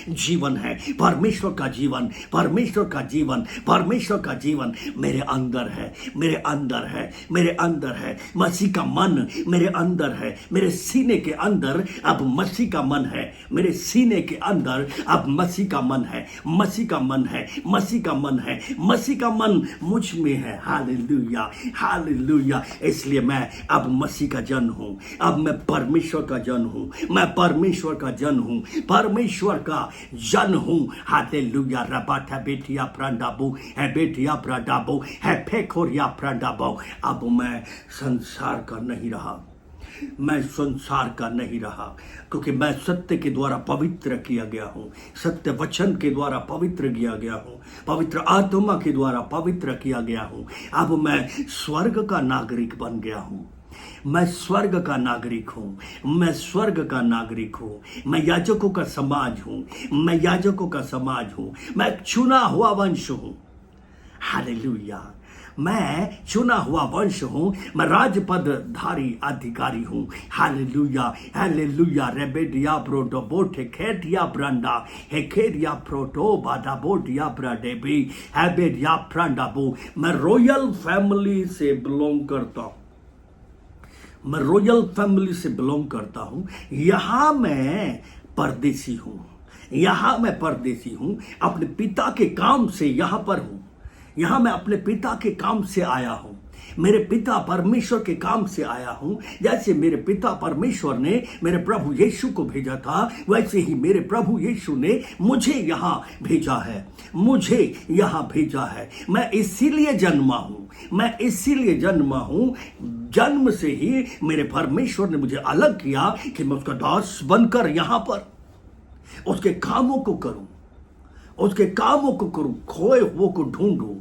जीवन है, परमेश्वर का जीवन, परमेश्वर का जीवन, परमेश्वर का जीवन मेरे अंदर है, मेरे अंदर है, मेरे अंदर है। मसीह का मन मेरे अंदर है, मेरे सीने के अंदर अब मसीह का मन है, मेरे सीने के अंदर अब मसीह का मन है, मसीह का मन है, मसीह का मन है, मसीह का मन मुझ में है। Hallelujah, hallelujah. इसलिए मैं अब मसीह का जन हूं, अब मैं परमेश्वर का जन हूं, मैं परमेश्वर का जन हूं, परमेश्वर का जन हूं। हालेलुया। रबाता बेटिया प्रांडाबू है, बेटिया प्रांडाबू है, फेकोरिया प्रांडाबू। अब मैं संसार का नहीं रहा, मैं संसार का नहीं रहा, क्योंकि मैं सत्य के द्वारा पवित्र किया गया हूं, सत्य वचन के द्वारा पवित्र किया गया हूं, पवित्र आत्मा के द्वारा पवित्र किया गया हूं। अब मैं स्वर्ग का नागरिक बन गया हूं, मैं स्वर्ग का नागरिक हूं, मैं स्वर्ग का नागरिक हूं, मैं याजकों का समाज हूं, मैं याजकों का समाज हूं, मैं एक चुना हुआ वंश हूं। हालेलुया। मैं चुना हुआ वंश हूं, मैं राजपदधारी अधिकारी हूं। Hallelujah, hallelujah. रेबेडिया ब्रोडो बोटे खेटिया ब्रांडा हेकेरिया प्रोटो बाडा बोडिया ब्राडेबी हैबेडिया प्रांडाबू। मैं रॉयल फैमिली से बिलोंग करता हूं, मैं रॉयल फैमिली से बिलोंग करता हूं। यहां मैं परदेसी हूं, यहां मैं परदेसी हूं, अपने पिता के काम से यहां पर हूं, यहां मैं अपने पिता के काम से आया हूं, मेरे पिता परमेश्वर के काम से आया हूं। जैसे मेरे पिता परमेश्वर ने मेरे प्रभु यीशु को भेजा था, वैसे ही मेरे प्रभु यीशु ने मुझे यहां भेजा है, मुझे यहां भेजा है। मैं इसीलिए जन्मा हूं, मैं इसीलिए जन्मा हूं। जन्म से ही मेरे परमेश्वर ने मुझे अलग किया कि मैं उसका दास बनकर यहां पर उसके कामों को करूं, उसके कामों को करूं, खोए हुए को ढूंढूं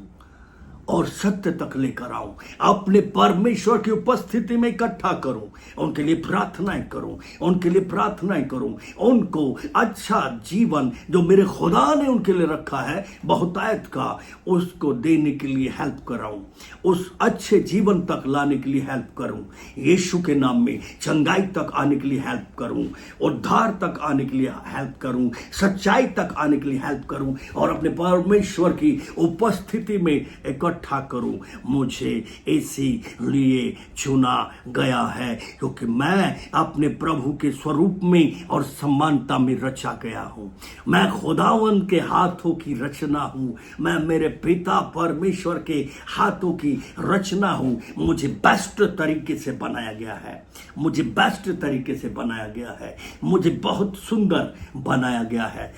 और सत्य तक लेकर आऊं, अपने परमेश्वर की उपस्थिति में इकट्ठा करूं, उनके लिए प्रार्थनाएं करूं, उनके लिए प्रार्थनाएं करूं, उनको अच्छा जीवन जो मेरे खुदा ने उनके लिए रखा है बहुतायत का, उसको देने के लिए हेल्प कराऊं, उस अच्छे जीवन तक लाने के लिए हेल्प करूं, यीशु के नाम में चंगाई तक आने के लिए हेल्प करूं, उद्धार तक आने के लिए हेल्प करूं, सच्चाई तक आने के लिए हेल्प करूं और अपने परमेश्वर की उपस्थिति में इकट्ठा करूं। मुझे इसीलिए चुना गया है क्योंकि मैं अपने प्रभु के स्वरूप में और समानता में रचा गया हूं। मैं खुदावन के हाथों की रचना हूं, मैं मेरे पिता परमेश्वर के हाथों की रचना हूं। मुझे बेस्ट तरीके से बनाया गया है, मुझे बेस्ट तरीके से बनाया गया है, मुझे बहुत सुंदर बनाया गया है।